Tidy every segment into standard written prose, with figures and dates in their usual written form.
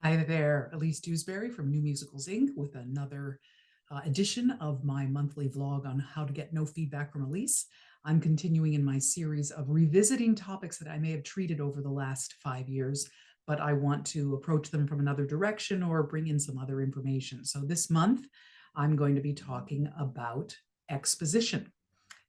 Hi there, Elise Dewsberry from New Musicals Inc. with another edition of my monthly vlog on how to get no feedback from Elise. I'm continuing in my series of revisiting topics that I may have treated over the last 5 years, but I want to approach them from another direction or bring in some other information. So this month, I'm going to be talking about exposition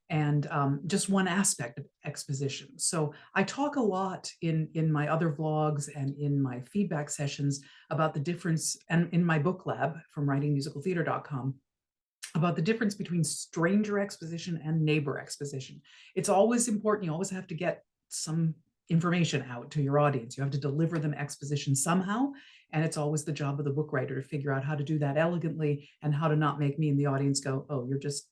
and just one aspect of exposition. So I talk a lot in my other vlogs and in my feedback sessions about the difference, and in my book lab from writingmusicaltheater.com, about the difference between stranger exposition and neighbor exposition. It's always important. You always have to get some information out to your audience. You have to deliver them exposition somehow. And it's always the job of the book writer to figure out how to do that elegantly and how to not make me and the audience go, oh, you're just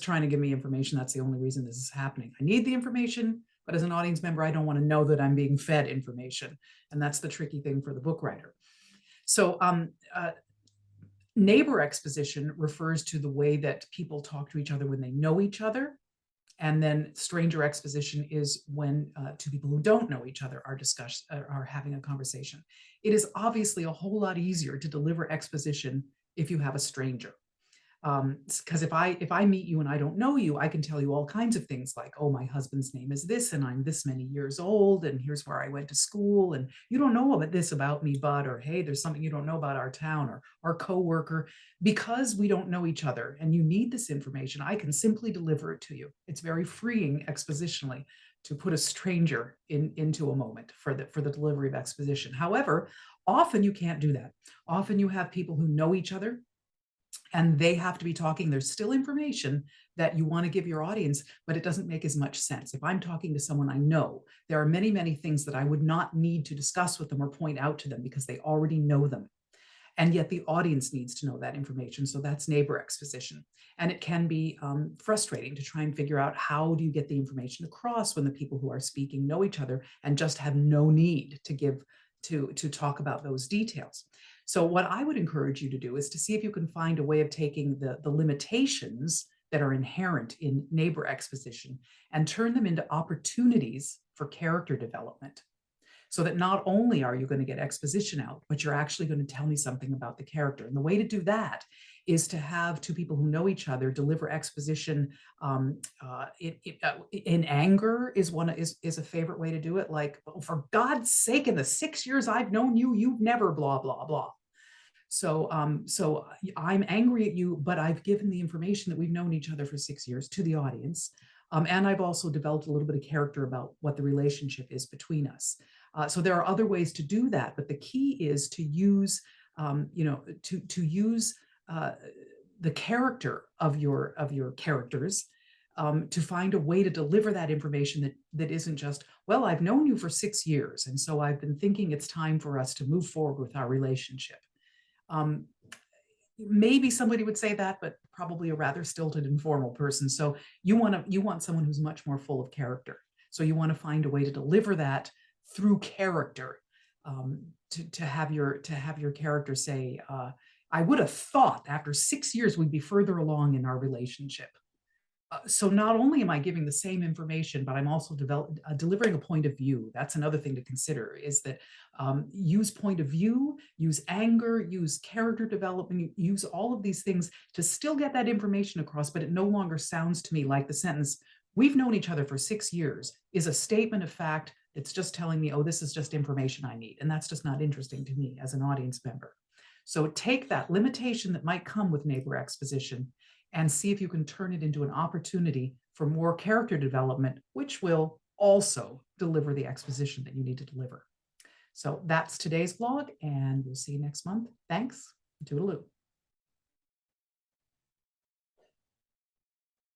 trying to give me information. That's the only reason this is happening. I need the information, but as an audience member, I don't want to know that I'm being fed information. And that's the tricky thing for the book writer. So neighbor exposition refers to the way that people talk to each other when they know each other. And then stranger exposition is when two people who don't know each other are having a conversation. It is obviously a whole lot easier to deliver exposition if you have a stranger. Because if I meet you and I don't know you, I can tell you all kinds of things like, oh, my husband's name is this, and I'm this many years old, and here's where I went to school, and you don't know about this about me, bud, or hey, there's something you don't know about our town or our coworker. Because we don't know each other and you need this information, I can simply deliver it to you. It's very freeing expositionally to put a stranger into a moment for the delivery of exposition. However, often you can't do that. Often you have people who know each other and they have to be talking. There's still information that you want to give your audience, but it doesn't make as much sense. If I'm talking to someone I know, there are many, many things that I would not need to discuss with them or point out to them because they already know them. And yet the audience needs to know that information. So that's neighbor exposition. And it can be frustrating to try and figure out how do you get the information across when the people who are speaking know each other and just have no need to talk about those details. So what I would encourage you to do is to see if you can find a way of taking the limitations that are inherent in neighbor exposition and turn them into opportunities for character development. So that not only are you going to get exposition out, but you're actually going to tell me something about the character. And the way to do that is to have two people who know each other deliver exposition in anger is a favorite way to do it. Like, oh, for God's sake, in the 6 years I've known you, you've never blah, blah, blah. So I'm angry at you, but I've given the information that we've known each other for 6 years to the audience. And I've also developed a little bit of character about what the relationship is between us. So there are other ways to do that, but the key is to use, to use the character of your characters to find a way to deliver that information that isn't just, well, I've known you for 6 years, and so I've been thinking it's time for us to move forward with our relationship. Maybe somebody would say that, but probably a rather stilted, informal person. So you want someone who's much more full of character. So you want to find a way to deliver that through character, to have your character say, I would have thought after 6 years we'd be further along in our relationship. So not only am I giving the same information, but I'm also delivering a point of view. That's another thing to consider, is that use point of view, use anger, use character development, use all of these things to still get that information across, but it no longer sounds to me like the sentence, we've known each other for 6 years, is a statement of fact that's just telling me, oh, this is just information I need. And that's just not interesting to me as an audience member. So take that limitation that might come with neighbor exposition and see if you can turn it into an opportunity for more character development, which will also deliver the exposition that you need to deliver. So that's today's vlog, and we'll see you next month. Thanks. Toodaloo.